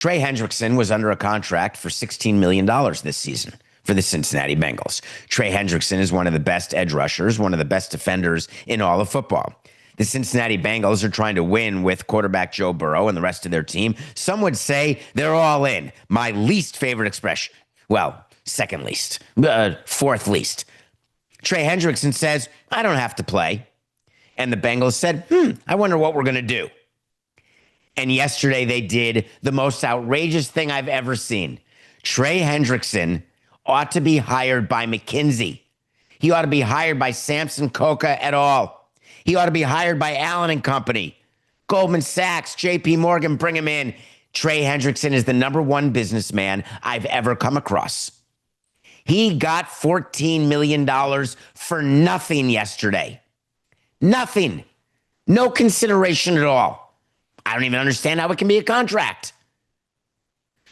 Trey Hendrickson was under a contract for $16 million this season for the Cincinnati Bengals. Trey Hendrickson is one of the best edge rushers, one of the best defenders in all of football. The Cincinnati Bengals are trying to win with quarterback Joe Burrow and the rest of their team. Some would say they're all in. My least favorite expression. Well, second least, fourth least. Trey Hendrickson says, I don't have to play. And the Bengals said, I wonder what we're going to do. And yesterday they did the most outrageous thing I've ever seen. Trey Hendrickson ought to be hired by McKinsey. He ought to be hired by Samson Coca et al. He ought to be hired by Allen and Company. Goldman Sachs, JP Morgan, bring him in. Trey Hendrickson is the number one businessman I've ever come across. He got $14 million for nothing yesterday. Nothing. No consideration at all. I don't even understand how it can be a contract.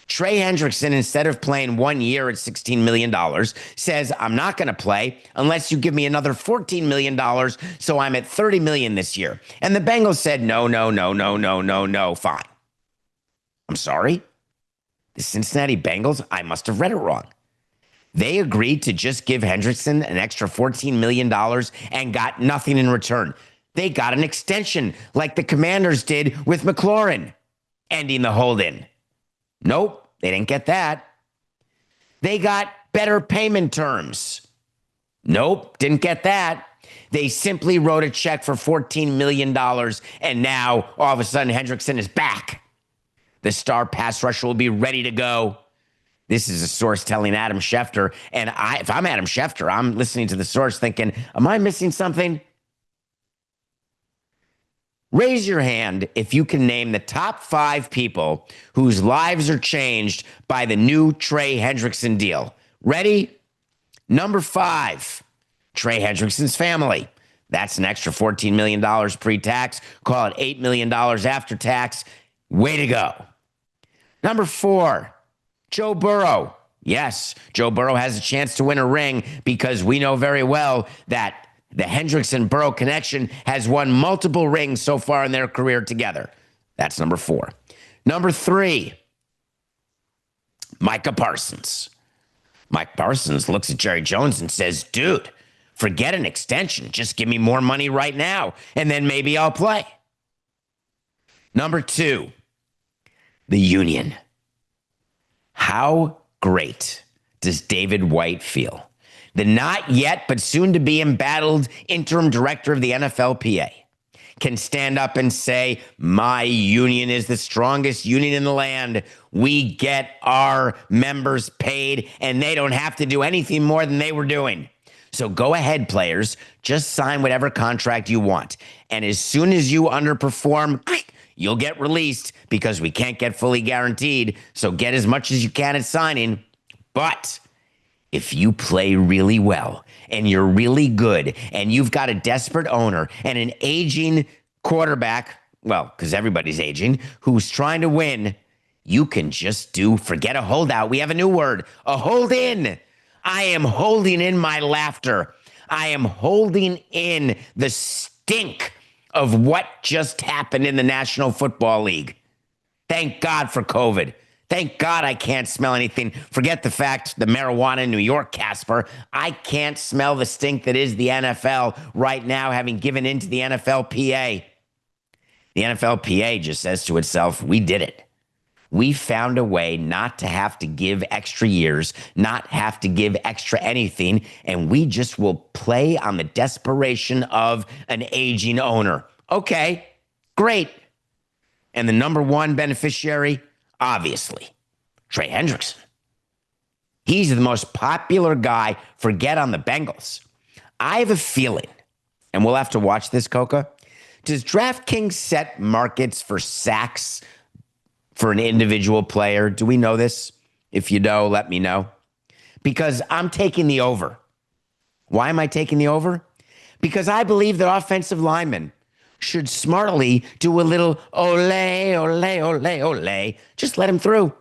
Trey Hendrickson, instead of playing 1 year at $16 million, says, I'm not going to play unless you give me another $14 million, so I'm at $30 million this year. And the Bengals said, no, fine. I'm sorry? The Cincinnati Bengals, I must have read it wrong. They agreed to just give Hendrickson an extra $14 million and got nothing in return. They got an extension like the Commanders did with McLaurin, ending the hold-in. Nope, they didn't get that. They got better payment terms. Nope, didn't get that. They simply wrote a check for $14 million, and now, all of a sudden, Hendrickson is back. The star pass rusher will be ready to go. This is a source telling Adam Schefter, and if I'm Adam Schefter, I'm listening to the source thinking, am I missing something? Raise your hand if you can name the top 5 people whose lives are changed by the new Trey Hendrickson deal. Ready? Number 5, Trey Hendrickson's family. That's an extra $14 million pre-tax. Call it $8 million after tax. Way to go. Number 4, Joe Burrow. Yes, Joe Burrow has a chance to win a ring because we know very well that the Hendrickson-Burrow connection has won multiple rings so far in their career together. That's number 4. Number 3, Micah Parsons. Mike Parsons looks at Jerry Jones and says, dude, forget an extension. Just give me more money right now, and then maybe I'll play. Number 2, the union. How great does David White feel? The not yet, but soon to be embattled interim director of the NFLPA can stand up and say, my union is the strongest union in the land. We get our members paid, and they don't have to do anything more than they were doing. So go ahead, players. Just sign whatever contract you want. And as soon as you underperform, you'll get released because we can't get fully guaranteed. So get as much as you can at signing. But if you play really well and you're really good and you've got a desperate owner and an aging quarterback, well, because everybody's aging, who's trying to win, you can just forget a holdout. We have a new word, a hold in. I am holding in my laughter. I am holding in the stink of what just happened in the National Football League. Thank God for COVID. Thank God I can't smell anything. Forget the fact the marijuana in New York, Casper. I can't smell the stink that is the NFL right now, having given in to the NFLPA. The NFLPA just says to itself, we did it. We found a way not to have to give extra years, not have to give extra anything, and we just will play on the desperation of an aging owner. Okay, great. And the number one beneficiary, obviously, Trey Hendrickson. He's the most popular guy, forget on the Bengals. I have a feeling, and we'll have to watch this, Coca. Does DraftKings set markets for sacks for an individual player? Do we know this? If you know, let me know. Because I'm taking the over. Why am I taking the over? Because I believe that offensive linemen should smartly do a little ole, ole, ole, ole. Just let him through.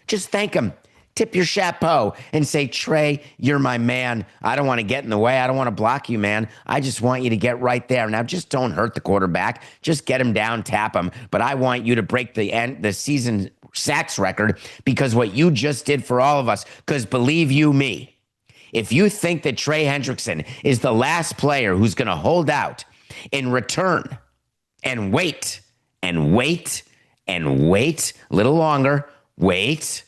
Just thank him. Tip your chapeau and say, Trey, you're my man. I don't want to get in the way. I don't want to block you, man. I just want you to get right there. Now, just don't hurt the quarterback. Just get him down, tap him. But I want you to break the season sacks record because what you just did for all of us. Because believe you me, if you think that Trey Hendrickson is the last player who's going to hold out in return and wait and wait and wait a little longer, wait.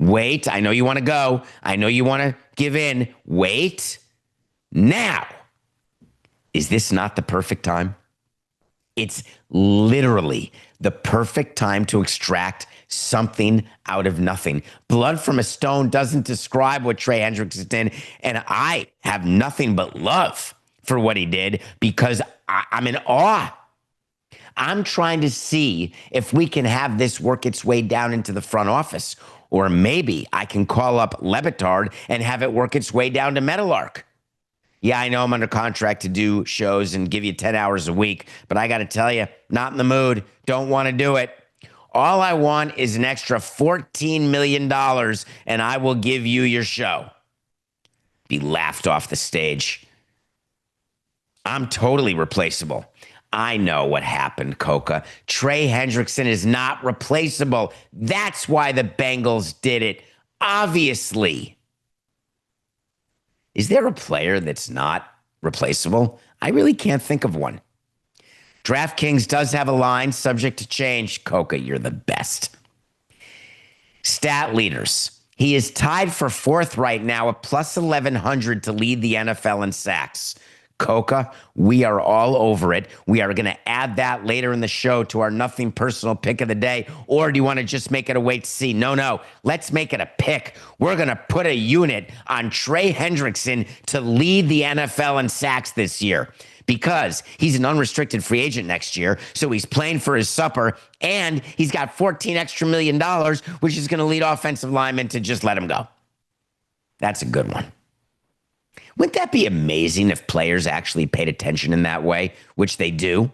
I know you want to go. I know you want to give in. Wait. Now, is this not the perfect time? It's literally the perfect time to extract something out of nothing. Blood from a stone doesn't describe what Trey Hendrickson did, and I have nothing but love for what he did because I'm in awe. I'm trying to see if we can have this work its way down into the front office, or maybe I can call up Levitard and have it work its way down to Meadowlark. Yeah, I know I'm under contract to do shows and give you 10 hours a week, but I got to tell you, not in the mood. Don't want to do it. All I want is an extra $14 million, and I will give you your show. Be laughed off the stage. I'm totally replaceable. I know what happened, Coca. Trey Hendrickson is not replaceable. That's why the Bengals did it, obviously. Is there a player that's not replaceable? I really can't think of one. DraftKings does have a line subject to change. Coca, you're the best. Stat leaders. He is tied for fourth right now at plus 1,100 to lead the NFL in sacks. Coca, we are all over it. We are going to add that later in the show to our nothing personal pick of the day. Or do you want to just make it a wait to see? No. Let's make it a pick. We're going to put a unit on Trey Hendrickson to lead the NFL in sacks this year because he's an unrestricted free agent next year. So he's playing for his supper and he's got $14 extra million, which is going to lead offensive linemen to just let him go. That's a good one. Wouldn't that be amazing if players actually paid attention in that way, which they do?